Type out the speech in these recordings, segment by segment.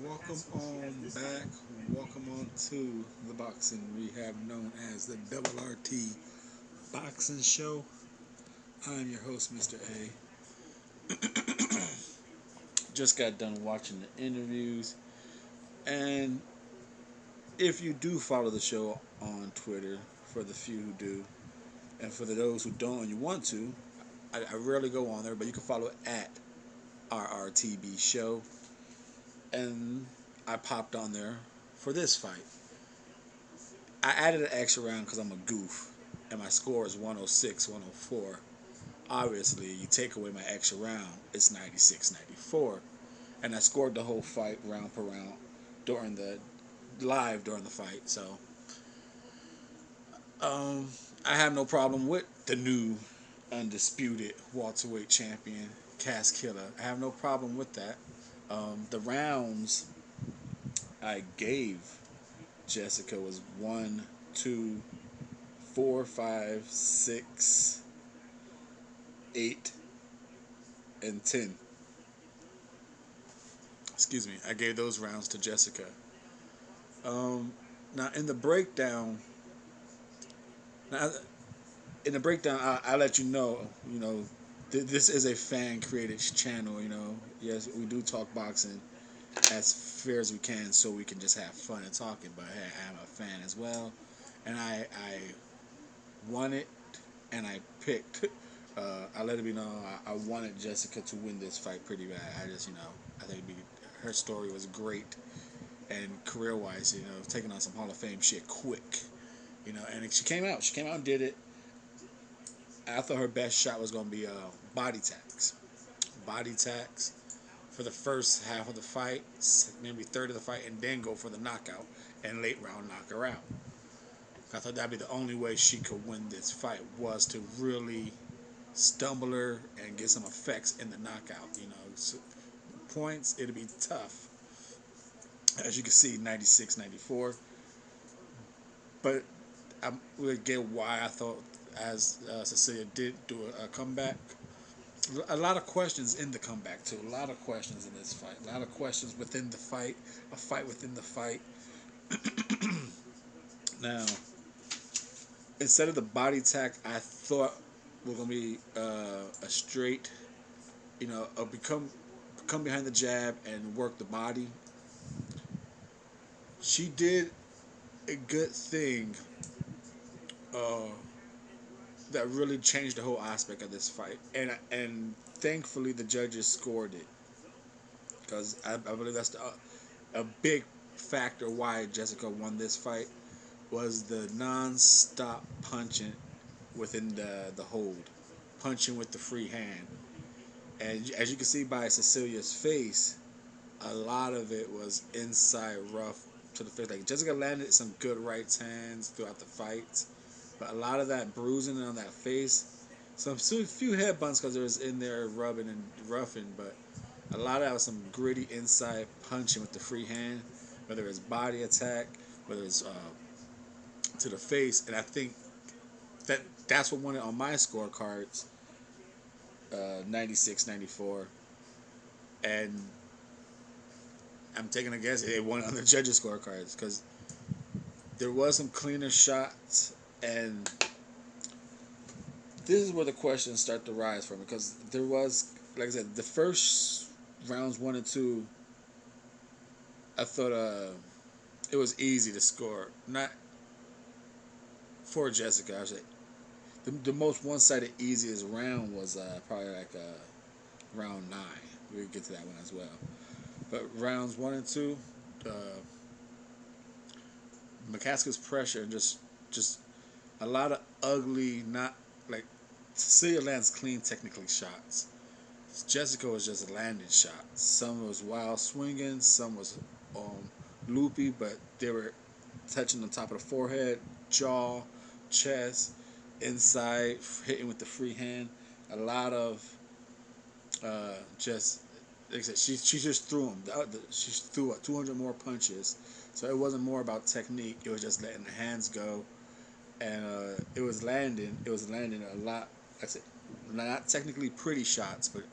Welcome on back. Welcome on to the boxing rehab known as the Double RT Boxing Show. I'm your host, Mr.A. Just got done watching the interviews, and if you do follow the show on Twitter, for the few who do, and for those who don't and you want to, I rarely go on there, but you can follow it at RRTB Show. And I popped on there for this fight. I added an extra round because I'm a goof, and my score is 106, 104. Obviously, you take away my extra round, it's 96, 94. And I scored the whole fight round per round during the fight. So I have no problem with the new undisputed welterweight champion, McCaskill. I have no problem with that. The rounds I gave Jessica was 1, 2, 4, 5, 6, 8, and 10. Excuse me. I gave those rounds to Jessica. Um, now in the breakdown, now in the breakdown, I let you know. This is a fan created channel. Yes, we do talk boxing as fair as we can, so we can just have fun and talking. But hey, I'm a fan as well, and I won it, and I picked. I let it be known I wanted Jessica to win this fight pretty bad. I think her story was great, and career wise, taking on some Hall of Fame shit quick, and she came out. She came out and did it. I thought her best shot was gonna be body tax, body tax for the first half of the fight, maybe third of the fight, and then go for the knockout and late round knock her out. I thought that'd be the only way she could win this fight was to really stumble her and get some effects in the knockout. So points, it'll be tough. As you can see, 96, 94. But I would get why I thought as Cecilia did do a comeback. A lot of questions in the comeback too. A lot of questions in this fight. A lot of questions within the fight. A fight within the fight. Now, instead of the body tack, I thought we're gonna be a straight, come behind the jab and work the body. She did a good thing uh, that really changed the whole aspect of this fight, and thankfully the judges scored it because I believe that's a big factor why Jessica won this fight was the non-stop punching within the hold, punching with the free hand, and as you can see by Cecilia's face, a lot of it was inside rough to the face. Like Jessica landed some good right hands throughout the fight, but a lot of that bruising on that face, few headbutts because it was in there rubbing and roughing, but a lot of that was some gritty inside punching with the free hand, whether it's body attack, whether it's to the face, and I think that's what won it on my scorecards, 96, 94, and I'm taking a guess it won on the judges' scorecards because there was some cleaner shots, and this is where the questions start to rise from because there was, like I said, the first rounds 1 and 2, I thought it was easy to score. Not for Jessica, I say. The most one-sided easiest round was probably like round 9. We'll get to that one as well. But rounds 1 and 2, uh, McCaskill's pressure and just a lot of ugly, not like Cecilia lands clean technically shots. Jessica was just landing shots. Some was wild swinging, some was loopy, but they were touching the top of the forehead, jaw, chest, inside, hitting with the free hand. A lot of just like I said, she just threw them. She threw 200 more punches, so it wasn't more about technique. It was just letting the hands go, and it was landing. It was landing a lot. Like I said, not technically pretty shots, but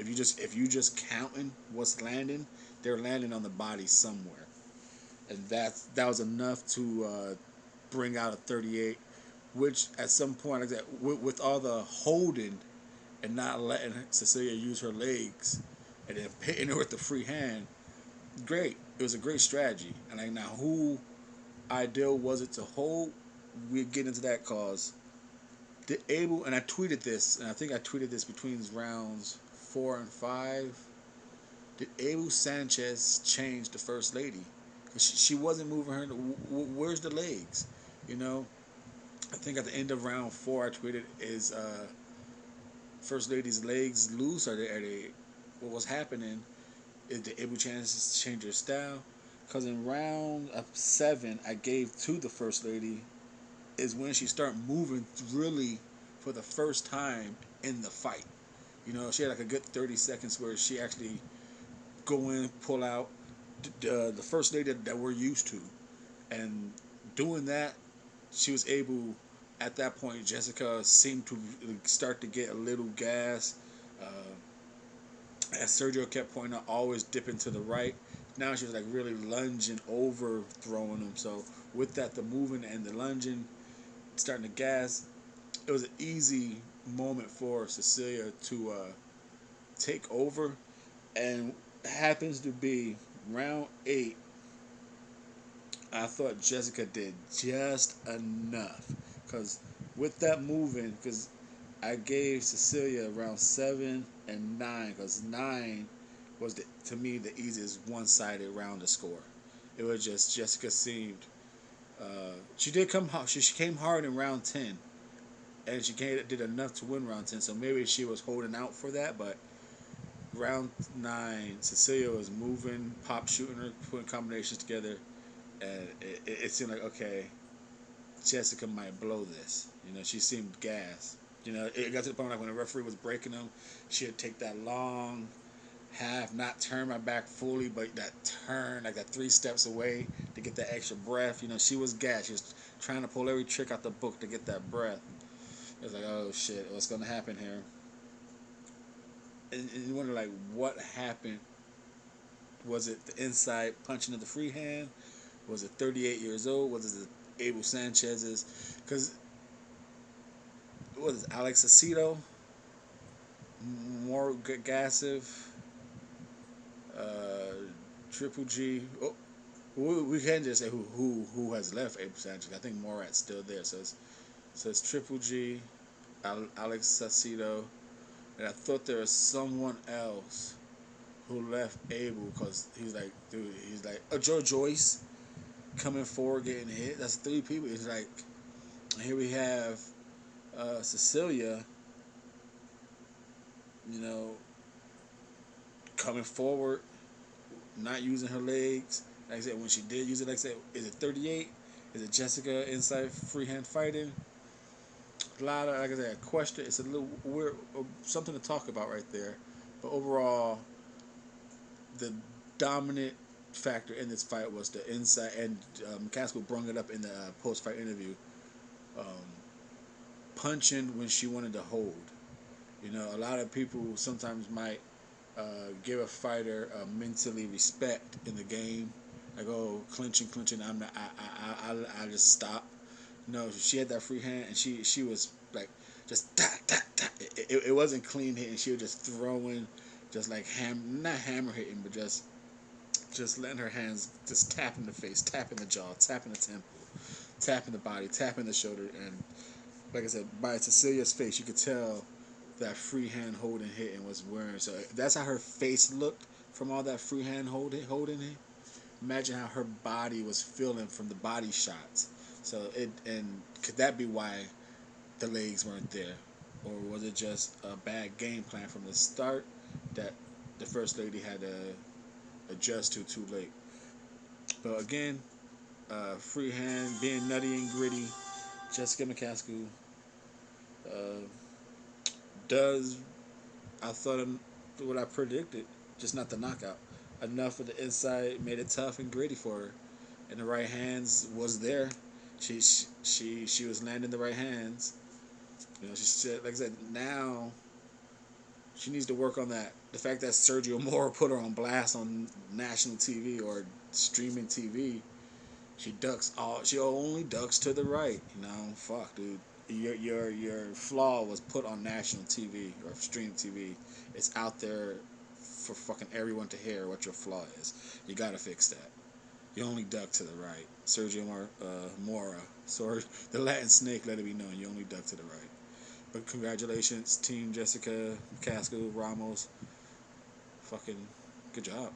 If you just counting what's landing, they're landing on the body somewhere, and that was enough to bring out a 38, which at some point, like that, with all the holding and not letting Cecilia use her legs, and then hitting her with the free hand, great. It was a great strategy. And like now, who ideal was it to hold? We get into that cause did Abel, and I tweeted this, and I think I tweeted this between rounds 4 and 5. Did Abel Sanchez change the first lady? She wasn't moving her. Where's the legs? You know, I think at the end of round 4, I tweeted, "Is first lady's legs loose? Are they? What was happening? Is the Abel Sanchez change her style?" Because in round 7, I gave to the first lady is when she started moving really for the first time in the fight. You know, she had like a good 30 seconds where she actually go in, pull out the first lady that we're used to. And doing that, she was able, at that point, Jessica seemed to start to get a little gas. As Sergio kept pointing out, always dipping to the right. Now she was like really lunging, overthrowing him. So with that, the moving and the lunging, starting to gas, it was an easy moment for Cecilia to take over. And happens to be round 8. I thought Jessica did just enough because with that moving, because I gave Cecilia around 7 and 9 because 9 was to me the easiest one-sided round to score. It was just Jessica seemed she did come hard. She came hard in round 10, and she did enough to win round 10. So maybe she was holding out for that, but round 9, Cecilia was moving, pop shooting her, putting combinations together, and it seemed like okay, Jessica might blow this. You know, she seemed gassed. You know, it got to the point like when the referee was breaking them, she'd take that long half, not turn my back fully, but that turn like that 3 steps away to get that extra breath. You know, she was gassed. She was trying to pull every trick out the book to get that breath. It was like, oh shit, what's gonna happen here? And you wonder like what happened. Was it the inside punching of the free hand? Was it 38 years old? Was it Abel Sanchez's? Because what was it, Alex Aceto, more Gassiv, uh, Triple G. Oh, we can't just say who has left Abel Sanchez. I think Morat's still there. So it's Triple G, Alex Aceto, and I thought there was someone else who left Abel because he's like, dude, he's like, Joe Joyce coming forward getting hit. That's 3 people. He's like, here we have Cecilia, you know, coming forward, not using her legs. Like I said, when she did use it, like I said, is it 38? Is it Jessica inside freehand fighting? A lot of, like I said, a question. It's a little weird, something to talk about right there. But overall, the dominant factor in this fight was the inside, and McCaskill brought it up in the post-fight interview. Um, Punching when she wanted to hold. You know, a lot of people sometimes might give a fighter mentally respect in the game. Like, oh, clinching. I'm not. I just stop. No, she had that free hand, and she was like just it wasn't clean hitting. She was just throwing, just like not hammer hitting, but just letting her hands just tapping the face, tapping the jaw, tapping the temple, tapping the body, tapping the shoulder, and like I said, by Cecilia's face, you could tell that free hand holding hitting was wearing. So that's how her face looked from all that free hand holding it. Imagine how her body was feeling from the body shots. So could that be why the legs weren't there, or was it just a bad game plan from the start that the first lady had to adjust to too late? But again, free hand being nutty and gritty. Jessica McCaskill uh, does I thought what I predicted, just not the knockout. Enough of the inside made it tough and gritty for her, and the right hands was there. She was landing the right hands. You know, she said, like I said, now She needs to work on that. The fact that Sergio Mora put her on blast on national TV or streaming TV, she ducks all. She only ducks to the right. You know, fuck, dude. Your flaw was put on national TV or streaming TV. It's out there for fucking everyone to hear what your flaw is. You gotta fix that. You only duck to the right. Mora. Sorry, the Latin snake. Let it be known. You only duck to the right. But congratulations, Team Jessica, McCaskill, Ramos. Fucking good job.